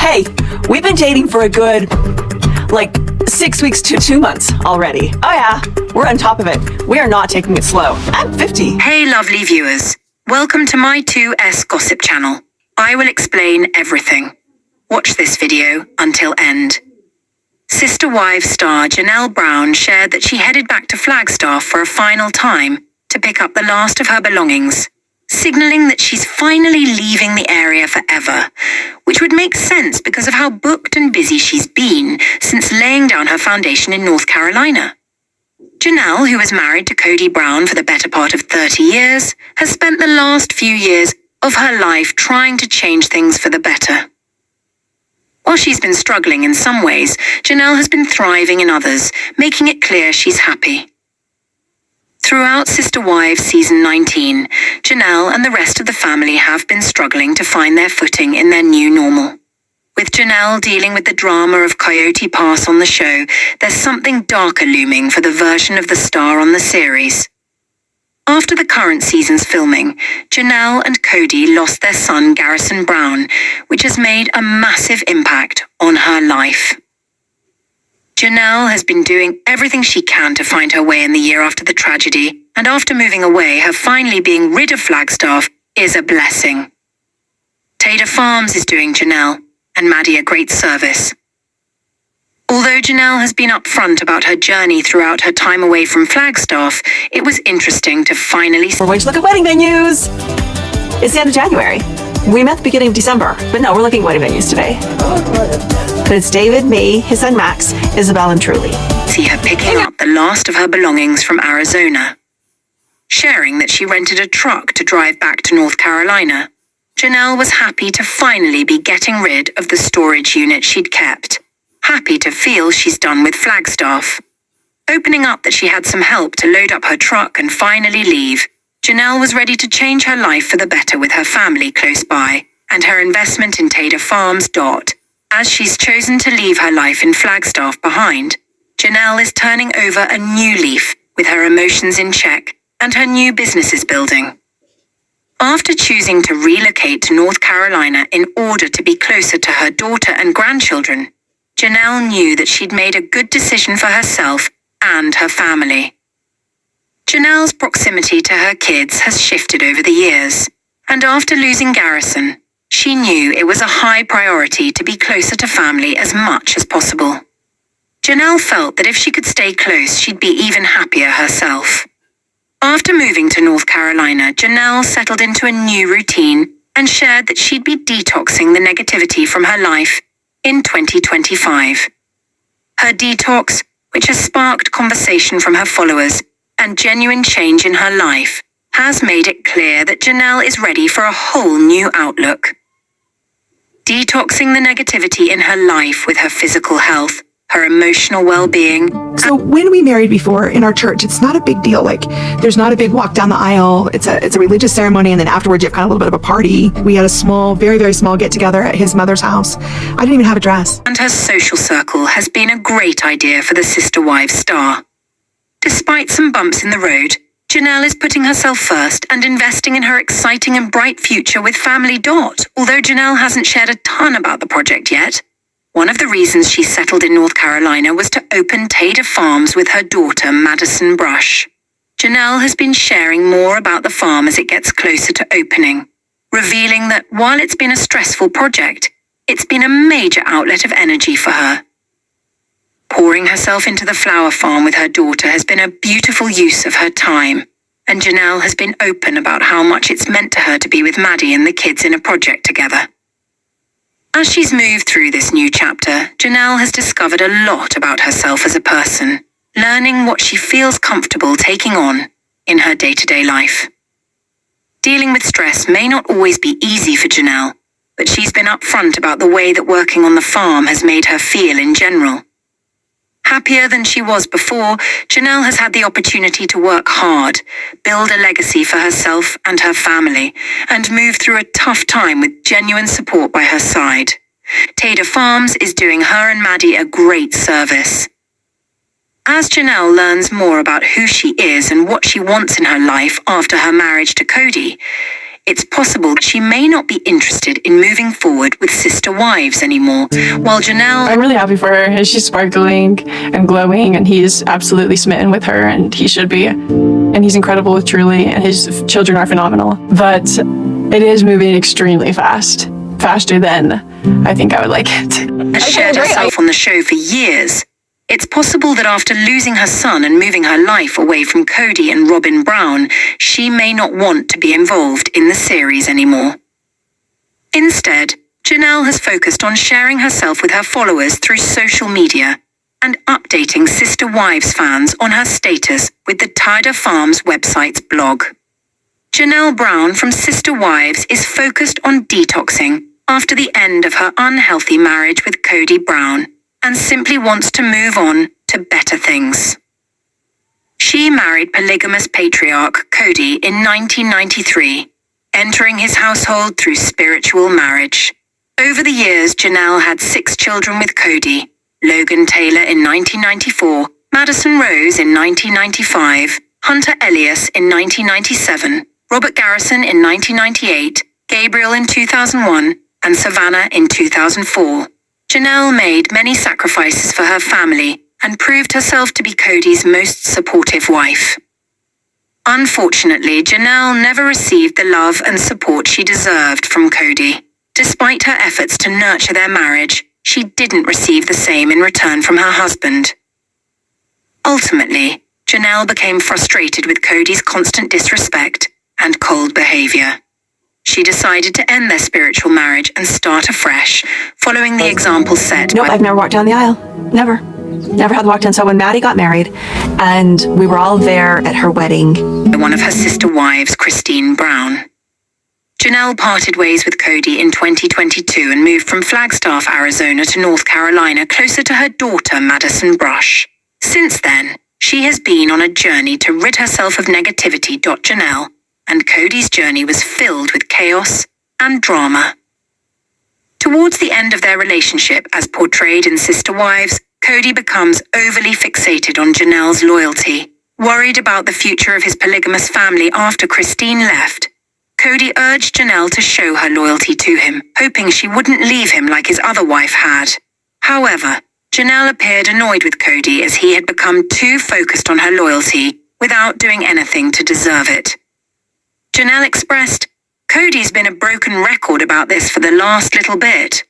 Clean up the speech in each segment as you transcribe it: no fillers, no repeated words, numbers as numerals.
Hey, we've been dating for a good, 6 weeks to 2 months already. Oh yeah, we're on top of it. We are not taking it slow. I'm 50. Hey lovely viewers, welcome to my 2S gossip channel. I will explain everything. Watch this video until end. Sister Wives star Janelle Brown shared that she headed back to Flagstaff for a final time to pick up the last of her belongings, signaling that she's finally leaving the area forever, which would make sense because of how booked and busy she's been since laying down her foundation in North Carolina. Janelle, who was married to Kody Brown for the better part of 30 years, has spent the last few years of her life trying to change things for the better. While she's been struggling in some ways, Janelle has been thriving in others, making it clear she's happy. Throughout Sister Wives Season 19, Janelle and the rest of the family have been struggling to find their footing in their new normal. With Janelle dealing with the drama of Coyote Pass on the show, there's something darker looming for the version of the star on the series. After the current season's filming, Janelle and Kody lost their son Garrison Brown, which has made a massive impact on her life. Janelle has been doing everything she can to find her way in the year after the tragedy, and after moving away, her finally being rid of Flagstaff is a blessing. Tater Farms is doing Janelle and Maddie a great service. Although Janelle has been upfront about her journey throughout her time away from Flagstaff, it was interesting to finally... We're going to look at wedding venues. It's the end of January. We met at the beginning of December, but no, we're looking at wedding venues today. But it's Devid, me, his son Max, Ysabel and Truely. See her picking up the last of her belongings from Arizona. Sharing that she rented a truck to drive back to North Carolina, Janelle was happy to finally be getting rid of the storage unit she'd kept. Happy to feel she's done with Flagstaff. Opening up that she had some help to load up her truck and finally leave, Janelle was ready to change her life for the better with her family close by and her investment in Tater Farms. As she's chosen to leave her life in Flagstaff behind, Janelle is turning over a new leaf with her emotions in check and her new businesses building. After choosing to relocate to North Carolina in order to be closer to her daughter and grandchildren, Janelle knew that she'd made a good decision for herself and her family. Janelle's proximity to her kids has shifted over the years, and after losing Garrison, she knew it was a high priority to be closer to family as much as possible. Janelle felt that if she could stay close, she'd be even happier herself. After moving to North Carolina, Janelle settled into a new routine and shared that she'd be detoxing the negativity from her life in 2025. Her detox, which has sparked conversation from her followers and genuine change in her life, has made it clear that Janelle is ready for a whole new outlook. Detoxing the negativity in her life with her physical health, her emotional well-being. So when we married before in our church, it's not a big deal. There's not a big walk down the aisle. It's a religious ceremony, and then afterwards you have kind of a little bit of a party. We had a small, very, very small get-together at his mother's house. I didn't even have a dress. And her social circle has been a great idea for the Sister Wives star. Despite some bumps in the road, Janelle is putting herself first and investing in her exciting and bright future with family. Although Janelle hasn't shared a ton about the project yet, one of the reasons she settled in North Carolina was to open Tater Farms with her daughter, Madison Brush. Janelle has been sharing more about the farm as it gets closer to opening, revealing that while it's been a stressful project, it's been a major outlet of energy for her. Pouring herself into the flower farm with her daughter has been a beautiful use of her time, and Janelle has been open about how much it's meant to her to be with Maddie and the kids in a project together. As she's moved through this new chapter, Janelle has discovered a lot about herself as a person, learning what she feels comfortable taking on in her day-to-day life. Dealing with stress may not always be easy for Janelle, but she's been upfront about the way that working on the farm has made her feel in general. Happier than she was before, Janelle has had the opportunity to work hard, build a legacy for herself and her family, and move through a tough time with genuine support by her side. Tater Farms is doing her and Maddie a great service. As Janelle learns more about who she is and what she wants in her life after her marriage to Kody, it's possible that she may not be interested in moving forward with Sister Wives anymore, while Janelle... I'm really happy for her. She's sparkling and glowing, and he's absolutely smitten with her, and he should be. And he's incredible with Truely, and his children are phenomenal. But it is moving extremely fast. Faster than I think I would like it. Has shared herself on the show for years. It's possible that after losing her son and moving her life away from Kody and Robyn Brown, she may not want to be involved in the series anymore. Instead, Janelle has focused on sharing herself with her followers through social media and updating Sister Wives fans on her status with the Tyder Farms website's blog. Janelle Brown from Sister Wives is focused on detoxing after the end of her unhealthy marriage with Kody Brown, and simply wants to move on to better things. She married polygamous patriarch Kody in 1993, entering his household through spiritual marriage. Over the years, Janelle had 6 children with Kody: Logan Taylor in 1994, Madison Rose in 1995, Hunter Elias in 1997, Robert Garrison in 1998, Gabriel in 2001, and Savanah in 2004. Janelle made many sacrifices for her family and proved herself to be Kody's most supportive wife. Unfortunately, Janelle never received the love and support she deserved from Kody. Despite her efforts to nurture their marriage, she didn't receive the same in return from her husband. Ultimately, Janelle became frustrated with Kody's constant disrespect and cold behavior. She decided to end their spiritual marriage and start afresh, following the example set No, by... I've never walked down the aisle. Never. Never had walked in. So when Maddie got married and we were all there at her wedding, one of her sister wives, ChristineBrown. Janelle parted ways with Kody in 2022 and moved from Flagstaff, Arizona to North Carolina, closer to her daughter, Madison Brush. Since then, she has been on a journey to rid herself of negativity. Janelle and Kody's journey was filled with chaos and drama. Towards the end of their relationship, as portrayed in Sister Wives, Kody becomes overly fixated on Janelle's loyalty. Worried about the future of his polygamous family after Christine left, Kody urged Janelle to show her loyalty to him, hoping she wouldn't leave him like his other wife had. However, Janelle appeared annoyed with Kody as he had become too focused on her loyalty without doing anything to deserve it. Janelle expressed, "Kody's been a broken record about this for the last little bit."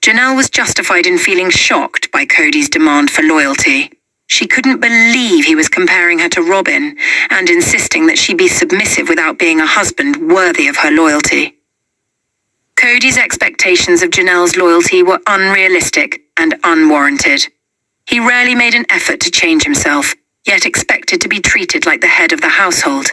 Janelle was justified in feeling shocked by Kody's demand for loyalty. She couldn't believe he was comparing her to Robyn and insisting that she be submissive without being a husband worthy of her loyalty. Kody's expectations of Janelle's loyalty were unrealistic and unwarranted. He rarely made an effort to change himself, yet expected to be treated like the head of the household.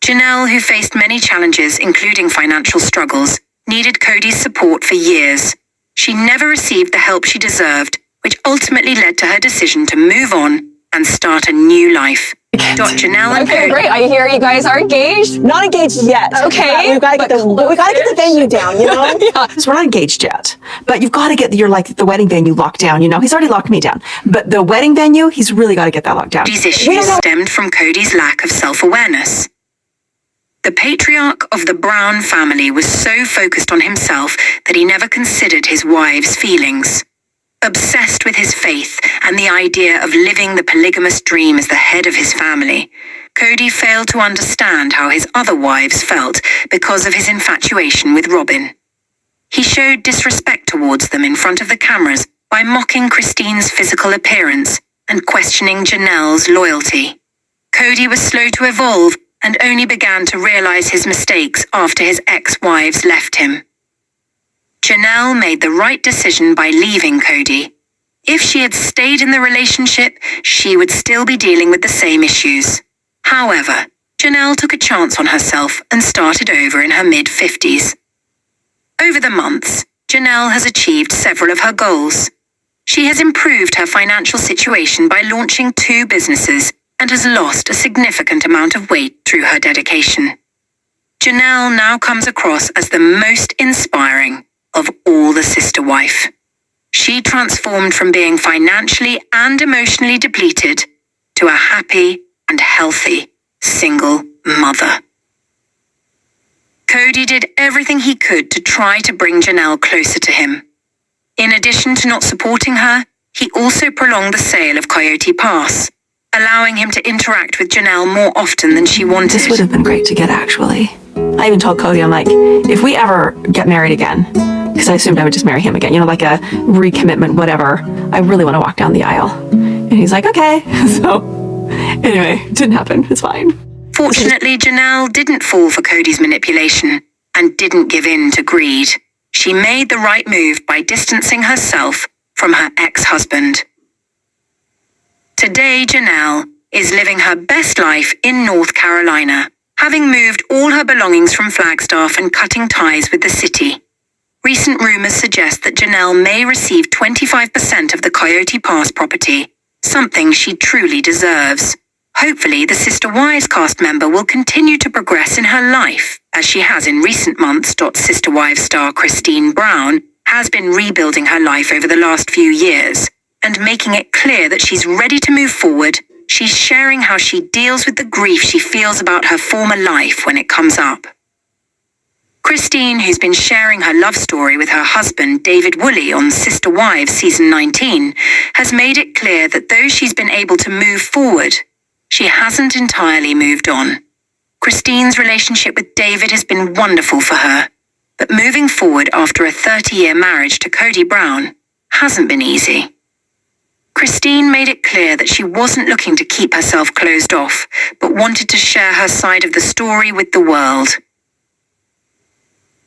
Janelle, who faced many challenges, including financial struggles, needed Kody's support for years. She never received the help she deserved, which ultimately led to her decision to move on and start a new life. Janelle and Okay, Kody. great. I hear you guys are engaged. Not engaged yet. Okay, We've got to get the venue down, you know? Yeah. so we're not engaged yet, but you've got to get the wedding venue locked down. You know, he's already locked me down, but the wedding venue, he's really got to get that locked down. These issues stemmed from Kody's lack of self-awareness. The patriarch of the Brown family was so focused on himself that he never considered his wives' feelings. Obsessed with his faith and the idea of living the polygamous dream as the head of his family, Kody failed to understand how his other wives felt because of his infatuation with Robyn. He showed disrespect towards them in front of the cameras by mocking Christine's physical appearance and questioning Janelle's loyalty. Kody was slow to evolve and only began to realize his mistakes after his ex-wives left him. Janelle made the right decision by leaving Kody. If she had stayed in the relationship, she would still be dealing with the same issues. However, Janelle took a chance on herself and started over in her mid-50s. Over the months, Janelle has achieved several of her goals. She has improved her financial situation by launching 2 businesses and has lost a significant amount of weight through her dedication. Janelle now comes across as the most inspiring of all the sister wife. She transformed from being financially and emotionally depleted to a happy and healthy single mother. Kody did everything he could to try to bring Janelle closer to him. In addition to not supporting her, he also prolonged the sale of Coyote Pass, allowing him to interact with Janelle more often than she wanted. This would have been great to get, actually. I even told Kody, I'm like, if we ever get married again, because I assumed I would just marry him again, like a recommitment, whatever, I really want to walk down the aisle. And he's like, okay. So, anyway, it didn't happen. It's fine. Fortunately, Janelle didn't fall for Kody's manipulation and didn't give in to greed. She made the right move by distancing herself from her ex-husband. Today, Janelle is living her best life in North Carolina, having moved all her belongings from Flagstaff and cutting ties with the city. Recent rumors suggest that Janelle may receive 25% of the Coyote Pass property, something she truly deserves. Hopefully, the Sister Wives cast member will continue to progress in her life, as she has in recent months. Sister Wives star ChristineBrown has been rebuilding her life over the last few years and making it clear that she's ready to move forward. She's sharing how she deals with the grief she feels about her former life when it comes up. Christine, who's been sharing her love story with her husband Devid on Sister Wives Season 19, has made it clear that though she's been able to move forward, she hasn't entirely moved on. Christine's relationship with Devid has been wonderful for her, but moving forward after a 30-year marriage to Kody Brown hasn't been easy. Christine made it clear that she wasn't looking to keep herself closed off, but wanted to share her side of the story with the world.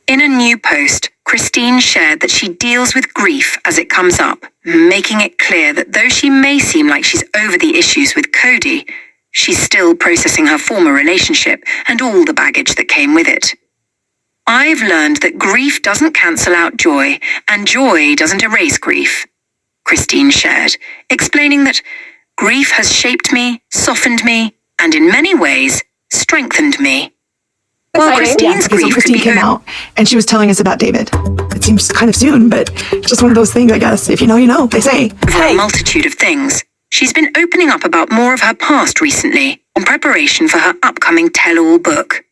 In a new post, Christine shared that she deals with grief as it comes up, making it clear that though she may seem like she's over the issues with Kody, she's still processing her former relationship and all the baggage that came with it. I've learned that grief doesn't cancel out joy, and joy doesn't erase grief, Christine shared, explaining that grief has shaped me, softened me, and in many ways, strengthened me. Well, Christine's grief Christine could be came out and she was telling us about Devid. It seems kind of soon, but just one of those things, I guess. If you know, you know, they say. For a multitude of things. She's been opening up about more of her past recently, in preparation for her upcoming tell-all book.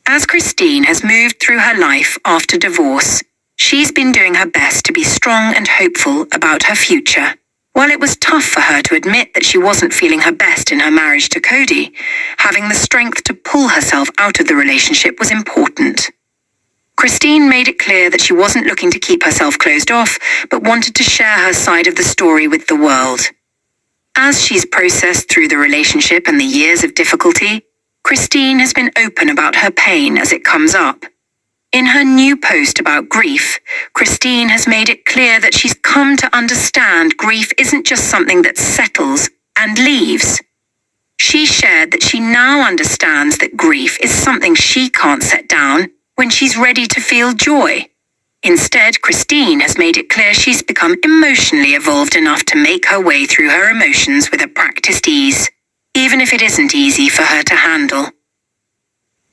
As Christine has moved through her life after divorce, she's been doing her best to be strong and hopeful about her future. While it was tough for her to admit that she wasn't feeling her best in her marriage to Kody, having the strength to pull herself out of the relationship was important. Christine made it clear that she wasn't looking to keep herself closed off, but wanted to share her side of the story with the world. As she's processed through the relationship and the years of difficulty, Christine has been open about her pain as it comes up. In her new post about grief, Christine has made it clear that she's come to understand grief isn't just something that settles and leaves. She shared that she now understands that grief is something she can't set down when she's ready to feel joy. Instead, Christine has made it clear she's become emotionally evolved enough to make her way through her emotions with a practiced ease, even if it isn't easy for her to handle.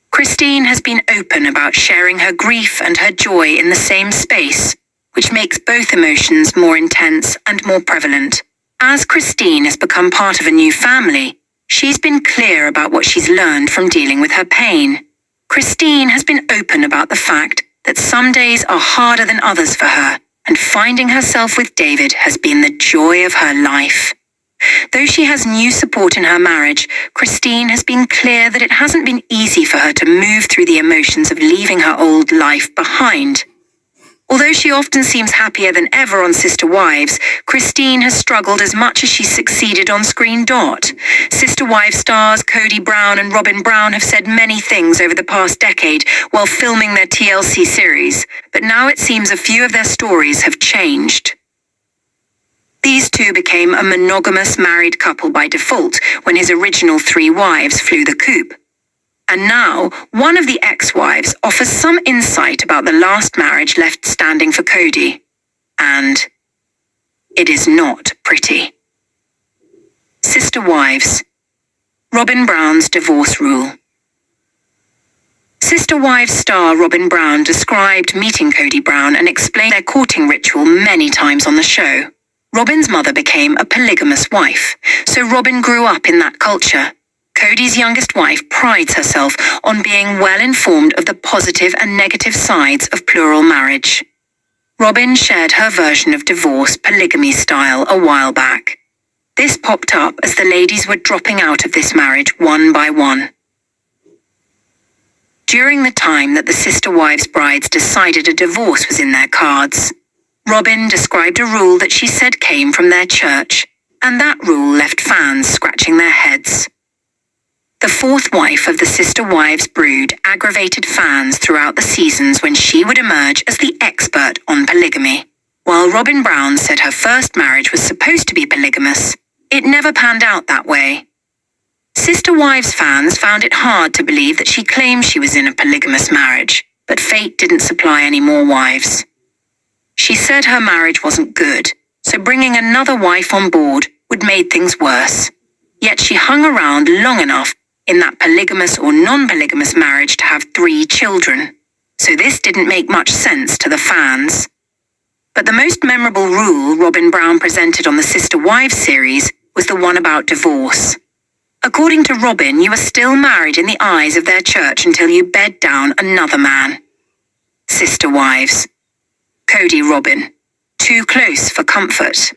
Christine has been open about sharing her grief and her joy in the same space, which makes both emotions more intense and more prevalent. As Christine has become part of a new family, she's been clear about what she's learned from dealing with her pain. Christine has been open about the fact that some days are harder than others for her, and finding herself with Devid has been the joy of her life. Though she has new support in her marriage, Christine has been clear that it hasn't been easy for her to move through the emotions of leaving her old life behind. Although she often seems happier than ever on Sister Wives, Christine has struggled as much as she's succeeded on screen. Sister Wives stars Kody Brown and Robyn Brown have said many things over the past decade while filming their TLC series, but now it seems a few of their stories have changed. These two became a monogamous married couple by default when his original 3 wives flew the coop. And now, one of the ex-wives offers some insight about the last marriage left standing for Kody. And it is not pretty. Sister Wives. Robyn Brown's divorce rule. Sister Wives star Robyn Brown described meeting Kody Brown and explained their courting ritual many times on the show. Robyn's mother became a polygamous wife, so Robyn grew up in that culture. Kody's youngest wife prides herself on being well informed of the positive and negative sides of plural marriage. Robyn shared her version of divorce polygamy style a while back. This popped up as the ladies were dropping out of this marriage one by one. During the time that the sister wives brides decided a divorce was in their cards, Robyn described a rule that she said came from their church, and that rule left fans scratching their heads. The fourth wife of the sister wives brood aggravated fans throughout the seasons when she would emerge as the expert on polygamy. While Robyn Brown said her first marriage was supposed to be polygamous, it never panned out that way. Sister Wives fans found it hard to believe that she claimed she was in a polygamous marriage, but fate didn't supply any more wives. She said her marriage wasn't good, so bringing another wife on board would make things worse. Yet she hung around long enough in that polygamous or non-polygamous marriage to have 3 children, so this didn't make much sense to the fans. But the most memorable rule Robyn Brown presented on the Sister Wives series was the one about divorce. According to Robyn, you are still married in the eyes of their church until you bed down another man. Sister Wives. Kody Robyn. Too close for comfort.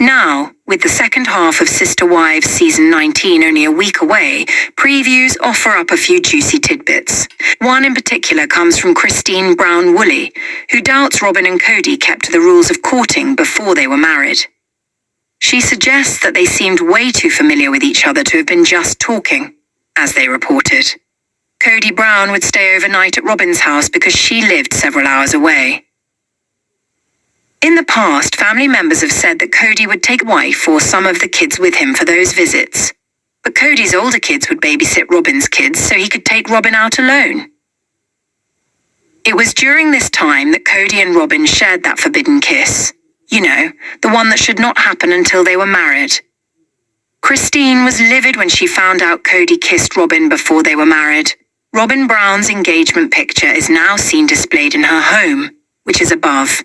Now, with the second half of Sister Wives Season 19 only a week away, previews offer up a few juicy tidbits. One in particular comes from ChristineBrown Woolley, who doubts Robyn and Kody kept to the rules of courting before they were married. She suggests that they seemed way too familiar with each other to have been just talking, as they reported. Kody Brown would stay overnight at Robyn's house because she lived several hours away. In the past, family members have said that Kody would take wife or some of the kids with him for those visits. But Kody's older kids would babysit Robyn's kids so he could take Robyn out alone. It was during this time that Kody and Robyn shared that forbidden kiss. You know, the one that should not happen until they were married. Christine was livid when she found out Kody kissed Robyn before they were married. Robyn Brown's engagement picture is now seen displayed in her home, which is above.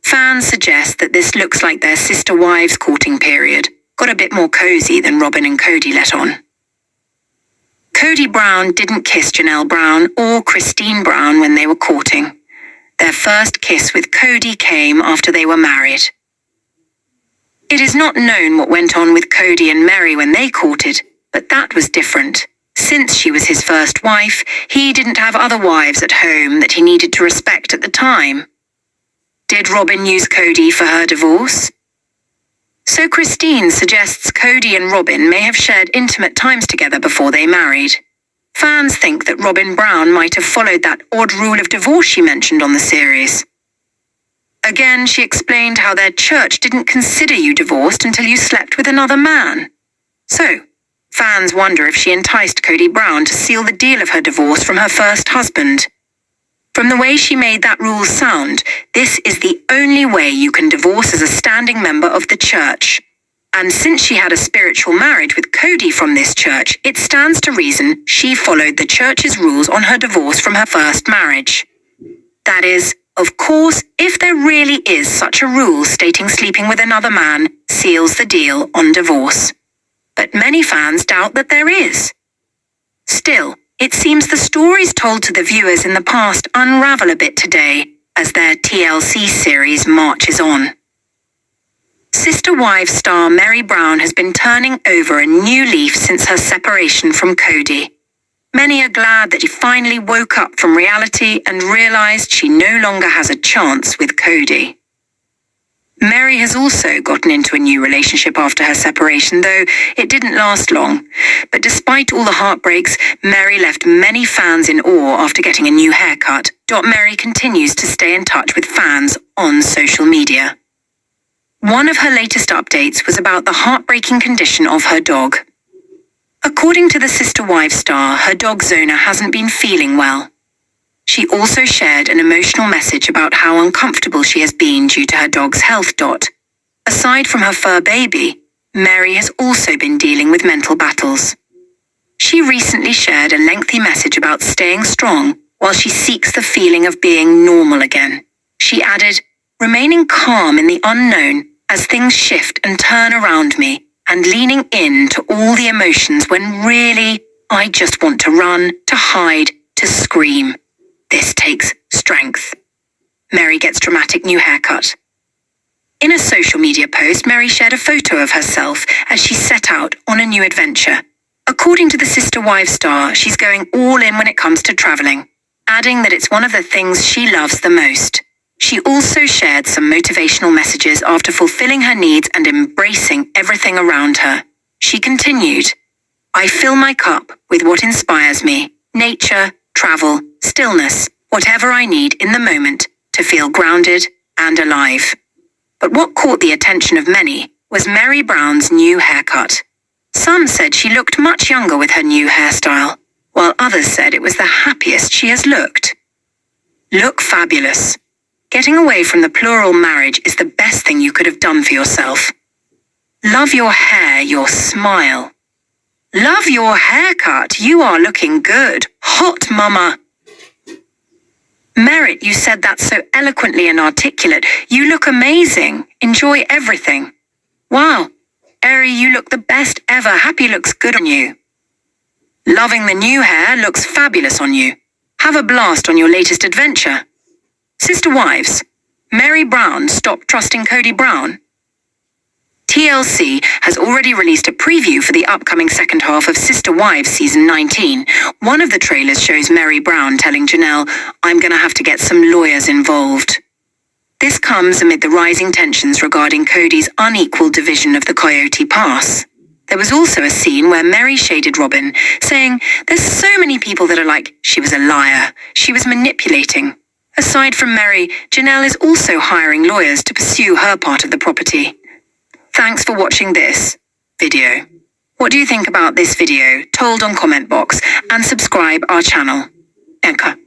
Fans suggest that this looks like their sister wives courting period got a bit more cozy than Robyn and Kody let on. Kody Brown didn't kiss Janelle Brown or Christine Brown when they were courting. Their first kiss with Kody came after they were married. It is not known what went on with Kody and Meri when they courted, but that was different. Since she was his first wife, he didn't have other wives at home that he needed to respect at the time. Did Robyn use Kody for her divorce? So Christine suggests Kody and Robyn may have shared intimate times together before they married. Fans think that Robyn Brown might have followed that odd rule of divorce she mentioned on the series. Again, she explained how their church didn't consider you divorced until you slept with another man. So, fans wonder if she enticed Kody Brown to seal the deal of her divorce from her first husband. From the way she made that rule sound, this is the only way you can divorce as a standing member of the church. And since she had a spiritual marriage with Kody from this church, it stands to reason she followed the church's rules on her divorce from her first marriage. That is, of course, if there really is such a rule stating sleeping with another man seals the deal on divorce. But many fans doubt that there is. Still, it seems the stories told to the viewers in the past unravel a bit today as their TLC series marches on. Sister Wives star Meri Brown has been turning over a new leaf since her separation from Kody. Many are glad that she finally woke up from reality and realized she no longer has a chance with Kody. Meri has also gotten into a new relationship after her separation, though it didn't last long. But despite all the heartbreaks, Meri left many fans in awe after getting a new haircut. Meri continues to stay in touch with fans on social media. One of her latest updates was about the heartbreaking condition of her dog. According to the Sister Wives star, her dog Zona hasn't been feeling well. She also shared an emotional message about how uncomfortable she has been due to her dog's health. Aside from her fur baby, Meri has also been dealing with mental battles. She recently shared a lengthy message about staying strong while she seeks the feeling of being normal again. She added, "Remaining calm in the unknown as things shift and turn around me, and leaning in to all the emotions when really, I just want to run, to hide, to scream. This takes strength. Meri gets dramatic new haircut. In a social media post, Meri shared a photo of herself as she set out on a new adventure. According to the Sister Wives star, she's going all in when it comes to traveling, adding that it's one of the things she loves the most. She also shared some motivational messages after fulfilling her needs and embracing everything around her. She continued, "I fill my cup with what inspires me, nature, travel, stillness, whatever I need in the moment to feel grounded and alive." But what caught the attention of many was Meri Brown's new haircut. Some said she looked much younger with her new hairstyle, while others said it was the happiest she has looked. Look fabulous. Getting away from the plural marriage is the best thing you could have done for yourself. Love your hair, your smile. Love your haircut. You are looking good. Hot mama. Merit, you said that so eloquently and articulate. You look amazing. Enjoy everything. Wow. Eri, you look the best ever. Happy looks good on you. Loving the new hair looks fabulous on you. Have a blast on your latest adventure. Sister Wives, Meri Brown stopped trusting Kody Brown. TLC has already released a preview for the upcoming second half of Sister Wives Season 19. One of the trailers shows Meri Brown telling Janelle, "I'm gonna have to get some lawyers involved." This comes amid the rising tensions regarding Kody's unequal division of the Coyote Pass. There was also a scene where Meri shaded Robyn, saying, "There's so many people that are like, she was a liar, she was manipulating." Aside from Meri, Janelle is also hiring lawyers to pursue her part of the property. Thanks for watching this video. What do you think about this video? Told on comment box and subscribe our channel. Enka.